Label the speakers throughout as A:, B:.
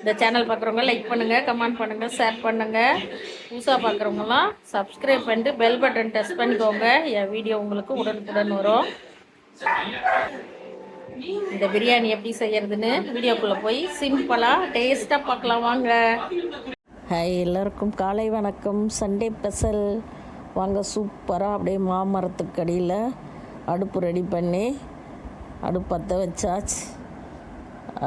A: இந்த சேனல் பார்க்குறவங்க லைக் பண்ணுங்கள், கமெண்ட் பண்ணுங்கள், ஷேர் பண்ணுங்கள். புதுசாக பார்க்குறவங்களாம் சப்ஸ்கிரைப் பண்ணிட்டு பெல் பட்டன் டச் பண்ணிக்கோங்க. என் வீடியோ உங்களுக்கு உடனுக்குடன் வரும். இந்த பிரியாணி எப்படி செய்யறதுன்னு வீடியோக்குள்ளே போய் சிம்பிளாக டேஸ்ட்டாக பார்க்கலாம் வாங்க. ஹாய், எல்லாருக்கும் காலை வணக்கம். சண்டே ஸ்பெஷல் வாங்க. சூப்பராக அப்படியே மாமரத்துக்கு அடியில் அடுப்பு ரெடி பண்ணி அடுப்பு பற்ற வச்சாச்சு.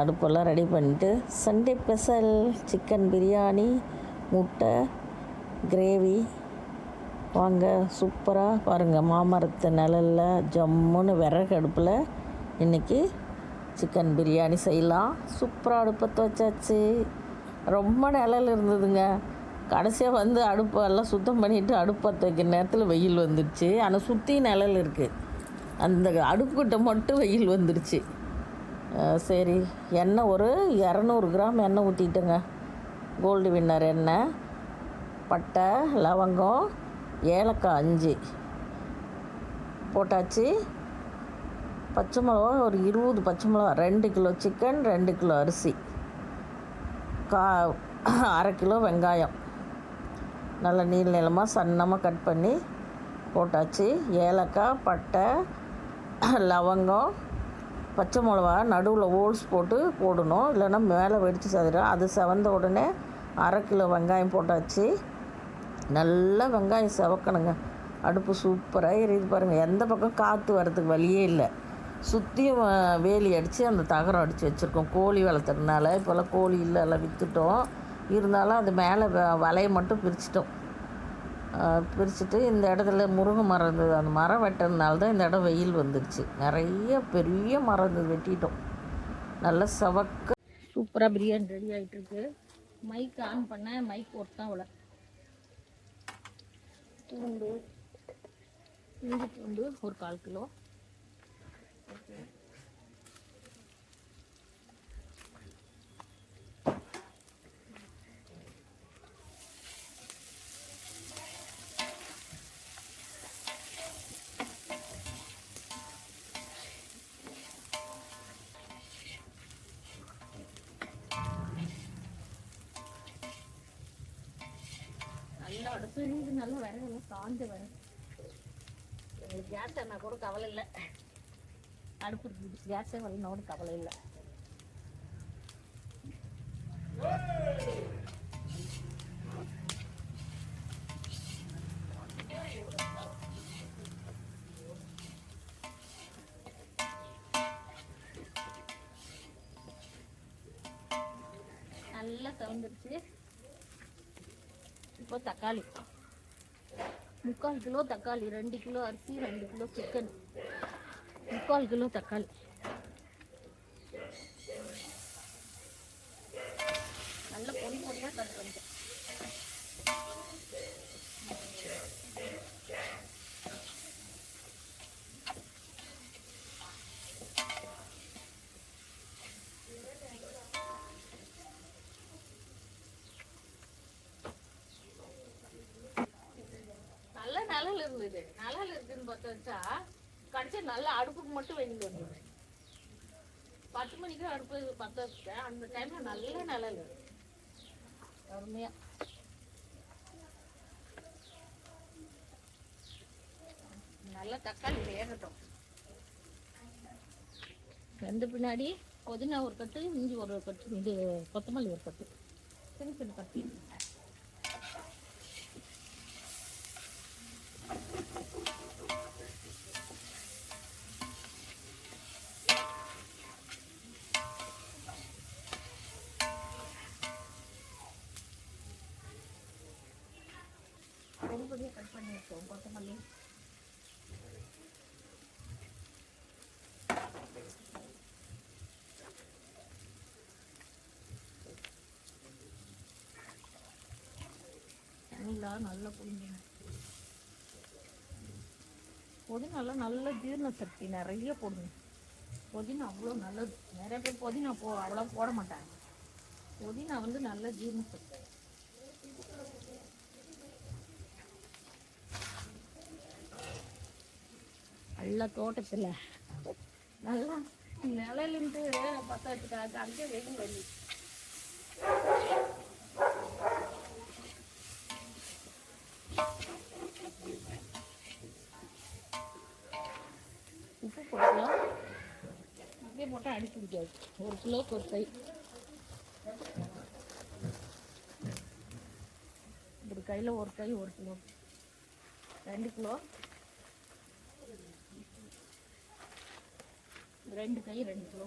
A: அடுப்பெல்லாம் ரெடி பண்ணிட்டு சண்டே ஸ்பெஷல் சிக்கன் பிரியாணி, முட்டை கிரேவி வாங்க. சூப்பராக பாருங்கள், மாமரத்து நிழலில் ஜம்முன்னு விறகு அடுப்பில் இன்றைக்கி சிக்கன் பிரியாணி செய்யலாம். சூப்பராக அடுப்பத்தை வச்சாச்சு. ரொம்ப நிழல் இருந்ததுங்க. கடைசியாக வந்து அடுப்பெல்லாம் சுத்தம் பண்ணிவிட்டு அடுப்பத்தை வைக்கிற நேரத்தில் வெயில் வந்துடுச்சு. ஆனால் சுற்றி நிழல் இருக்குது, அந்த அடுப்புக்கிட்ட மட்டும் வெயில் வந்துடுச்சு. சரி, எண்ணெய் ஒரு 200 கிராம் எண்ணெய் ஊற்றிட்டேங்க. கோல்டு வின்னர் எண்ணெய். பட்டை, லவங்கம், ஏலக்காய் 5 போட்டாச்சு. பச்சை மிளகா ஒரு 20 பச்சை மிளகா, 2 கிலோ சிக்கன், 2 கிலோ அரிசி, 1/2 கிலோ வெங்காயம் நல்லா நீளமாக சன்னமாக கட் பண்ணி போட்டாச்சு. ஏலக்காய், பட்டை, லவங்கம், பச்சை மிளகா நடுவில் ஹோல்ஸ் போட்டு போடணும், இல்லைன்னா மேலே வெடித்து சதுரும். அது செவந்த உடனே 1/2 கிலோ வெங்காயம் போட்டாச்சு. நல்லா வெங்காயம் செவக்கணுங்க. அடுப்பு சூப்பராக எரியுது பாருங்கள். எந்த பக்கம் காற்று வரதுக்கு வழியே இல்லை. சுற்றியும் வேலி அடித்து அந்த தகரம் அடித்து வச்சுருக்கோம். கோழி வளர்த்துறதுனால இப்போல்லாம் கோழி இல்லை, எல்லாம் விற்றுட்டோம். இருந்தாலும் அது மேலே வலையை மட்டும் பிரிச்சிட்டோம். பிரிச்சுட்டு இந்த இடத்துல முருங்கை மரம் இருந்தது, அந்த மரம் வெட்டுறதுனால தான் இந்த இடம் வெயில் வந்துடுச்சு. நிறைய பெரிய மரம் இருந்தது, வெட்டிட்டோம். நல்லா சவக்க சூப்பராக பிரியாணி ரெடி ஆகிட்டுருக்கு. மைக் ஆன் பண்ண மைக் ஒருத்தான் அவ்வளோ. பூண்டு, இஞ்சி பூண்டு ஒரு 1/4 கிலோ. நல்லா அடுப்பு நல்லா விறகெல்லாம் காஞ்ச விறகு. எங்களுக்கு கேஸ் என்ன கூட கவலை இல்லை. அடுப்பு இருக்குது, கேஸே வரலனோட கவலை இல்லை. நல்லா சவுந்துருச்சு. இப்போ தக்காளி 3/4 கிலோ தக்காளி, 2 கிலோ அரிசி, 2 கிலோ சிக்கன், 3/4 கிலோ தக்காளி. நல்ல பொடி பொடியாக கட் பண்ணிட்டேன். நிழல் இருந்தது, நிழல் இருக்குன்னு பார்த்து வச்சா கடைசி நல்லா அடுப்புக்கு மட்டும் வெயில் வந்தது. 10 மணிக்கு அடுப்பு பற்ற வச்சுட்டேன். அந்த டைம்ல நல்ல நிழல் அருமையா. நல்லா தக்காளி வேகட்டும். வெந்த பின்னாடி புதினா ஒரு கட்டு, இஞ்சி ஒரு கட்டு, இது கொத்தமல்லி ஒரு கட்டு, சின்ன சின்ன கட்டு. பொடியாக கட் பண்ணி வச்சோம் கொத்தமல்லி. தண்ணிலாம் நல்லா புரிஞ்சுங்க. புதினாலாம் நல்ல ஜீரண சக்தி, நிறைய போடுங்க. புதினா அவ்வளோ நல்லது. நிறைய பேர் புதினா அவ்வளோ போட மாட்டாங்க. புதினா வந்து நல்ல ஜீரண சக்தி. நல்ல தோட்டத்தில் நல்லா நிழலுன்ட்டு பற்ற வச்சுட்டாங்க. அங்கே வெயில் வெளி அடி பிடிக்காது. 1 கிலோக்கு ஒரு கை. ஒரு கையில் ஒரு கை 1 கிலோ, 2 கிலோ, 2 கை 2 கிலோ.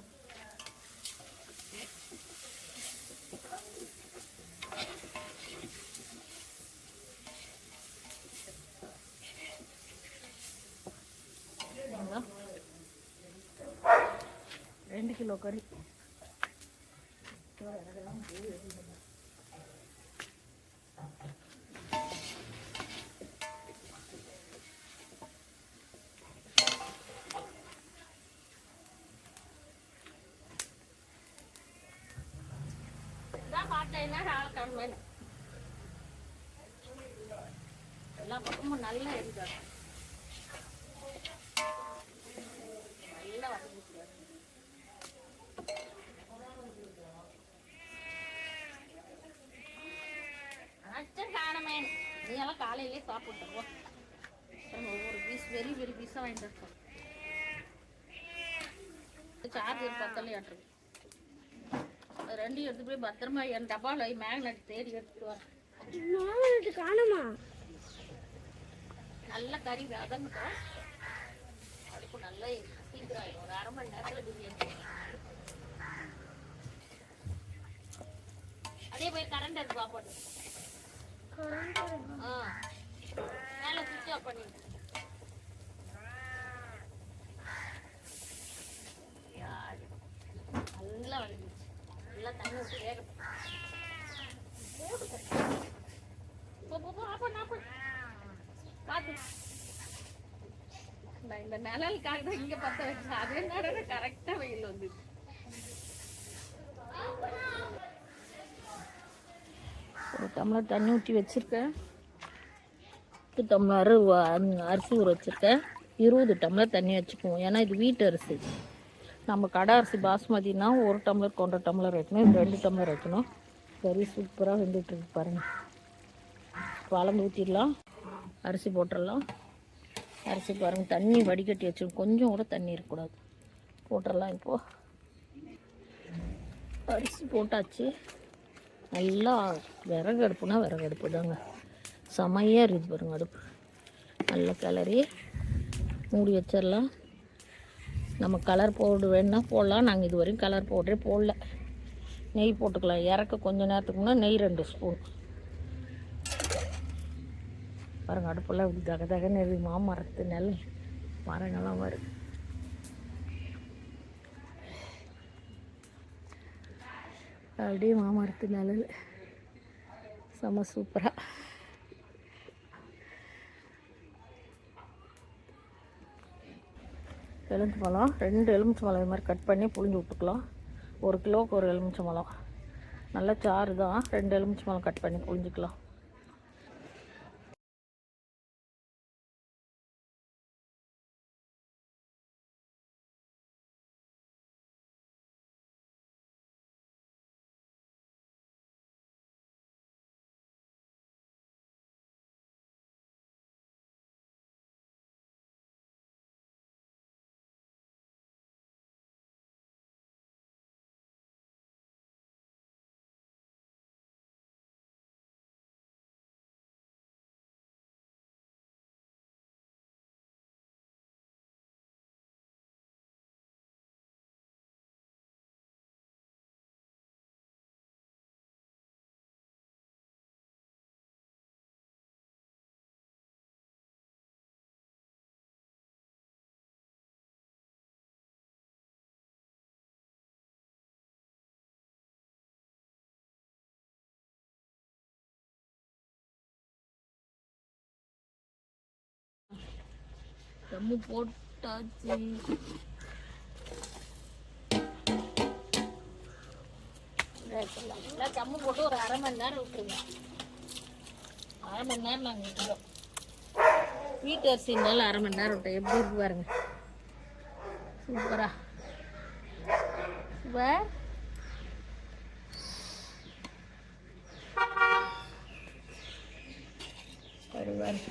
A: அவ்வளோதான், 2 கிலோ கறி. எல்லா பக்கமும் நல்லா இருக்காது, நல்லா வதங்கிக்கிறாரு. காணமே, நீ எல்லாம் காலையிலே சாப்பிட்டுருவோம். ஒவ்வொரு பீஸ் வெரி வெரி பீஸாக வாங்கிட்டு இருக்கோம். சார்ஜர் பத்தலே ஆட்டுருக்கு. அது 2 எடுத்து போய் பத்திரமா என் டப்பாவில் மேக்னெட் தேடி எடுத்துட்டு வர. மேக்னெட் காணுமா? நல்ல கறி வதங்கட்டும், அடுப்பு நல்லா சீக்கிரம் ஆகிடும். ஒரு 1/2 மணி நேரத்தில் பிரியாணி. அதே போய் கரண்ட் எடுத்து சாப்பாடு. மேலே சுவிட்ச் ஆஃப் பண்ணிடு. நல்லா வந்துச்சு, நல்லா தண்ணி விட்டு வேக பார்த்து. இந்த நிழலுக்காக தான் இங்கே பற்ற வச்சேன். அதே நேரம் கரெக்டாக வெயில் வந்துச்சு. ஒரு டம்ளர் தண்ணி ஊற்றி வச்சுருக்கேன். 10 டம்ளர் அரிசி ஊற வச்சுருக்கேன். 20 டம்ளர் தண்ணி வச்சுக்குவோம். ஏன்னா இது வீட்டு அரிசி. நம்ம கடை அரிசி பாஸ்மதினா 1 டம்ளர் 1.5 டம்ளர் வைக்கணும். இது 2 டம்ளர் வைக்கணும். கறி சூப்பராக வெந்துட்டுருக்கு பாருங்கள். குழம்பு ஊற்றிடலாம், அரிசி போட்டுடலாம். அரிசி பாருங்கள், தண்ணி வடிகட்டி வச்சிடும், கொஞ்சம் கூட தண்ணி இருக்கக்கூடாது. போட்டுடலாம். இப்போது அரிசி போட்டாச்சு. நல்லா விறகு அடுப்புனா விறகு அடுப்பு தாங்க, செமையாக இருக்குது பாருங்கள் அடுப்பு. நல்லா கிளறி மூடி வச்சிடலாம். நம்ம கலர் பவுட்ரு வேணுன்னா போடலாம். நாங்கள் இது வரைக்கும் கலர் பவுட்ரே போடல. நெய் போட்டுக்கலாம். இறக்க கொஞ்சம் நேரத்துக்கு முன்னே நெய் 2 ஸ்பூன். பாருங்கள் அடுப்பெல்லாம் இப்படி தக தகன்னு இருக்குது. மாமரத்து நெல் மரங்கள்லாம் வருது. அப்படியே மாமரத்து நிழல் செம்ம சூப்பராக. எலுமிச்சை பழம் 2 எலுமிச்சை பழம் இது மாதிரி கட் பண்ணி புழிஞ்சு விட்டுக்கலாம். 1 கிலோவுக்கு 1 எலுமிச்சை பழம். நல்லா சாறு தான், 2 எலுமிச்சை பழம் கட் பண்ணி புழிஞ்சிக்கலாம். தம்மு போட்டாச்சு. தம்மு போட்டு ஒரு 1/2 மணி நேரம் விட்டுருங்க. 1/2 மணி நேரம் நாங்கள் விட்டுறோம். வீட்டு அரிசினால 1/2 மணி நேரம் விட்டோம். எப்படி இருக்கு பாருங்க, சூப்பரா சூப்பர். வருவார்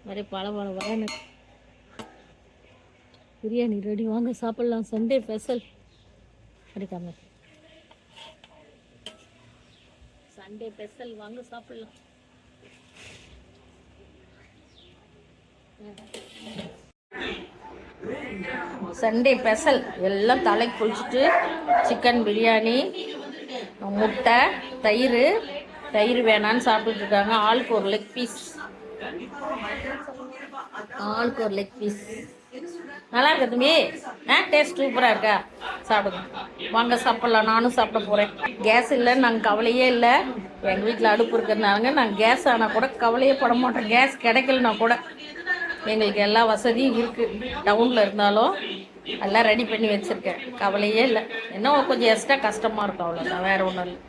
A: மாதிரி பல வரன்னு பிரியாணி ரெடி, வாங்க சாப்பிட்லாம். சண்டே ஸ்பெஷல் கிடைக்காம சண்டே ஸ்பெஷல், வாங்க சாப்பிட்லாம். சண்டே ஸ்பெஷல் எல்லாம் தலைக்கு குளிச்சுட்டு சிக்கன் பிரியாணி, முட்டை, தயிர் வேணான்னு சாப்பிட்டுட்டு இருக்காங்க. ஆளுக்கு ஒரு லெக் பீஸ், நல்லா இருக்கு தம்பி. டேஸ்ட் சூப்பராக இருக்கா? சாப்பிடுங்க, வாங்க சாப்பிட்லாம். நானும் சாப்பிட போகிறேன். கேஸ் இல்லைன்னு நாங்கள் கவலையே இல்லை. எங்கள் வீட்டில் அடுப்பு இருக்கிறதுனாலங்க நாங்கள் கேஸ் ஆனால் கூட கவலையே பட மாட்டோம். கேஸ் கிடைக்கலனா கூட எங்களுக்கு எல்லா வசதியும் இருக்குது. டவுனில் இருந்தாலும் எல்லாம் ரெடி பண்ணி வச்சுருக்கேன், கவலையே இல்லை. இன்னும் கொஞ்சம் எக்ஸ்ட்ரா கஷ்டமாக இருக்கும், அவ்வளோதான், வேறு ஒன்றும் இல்லை.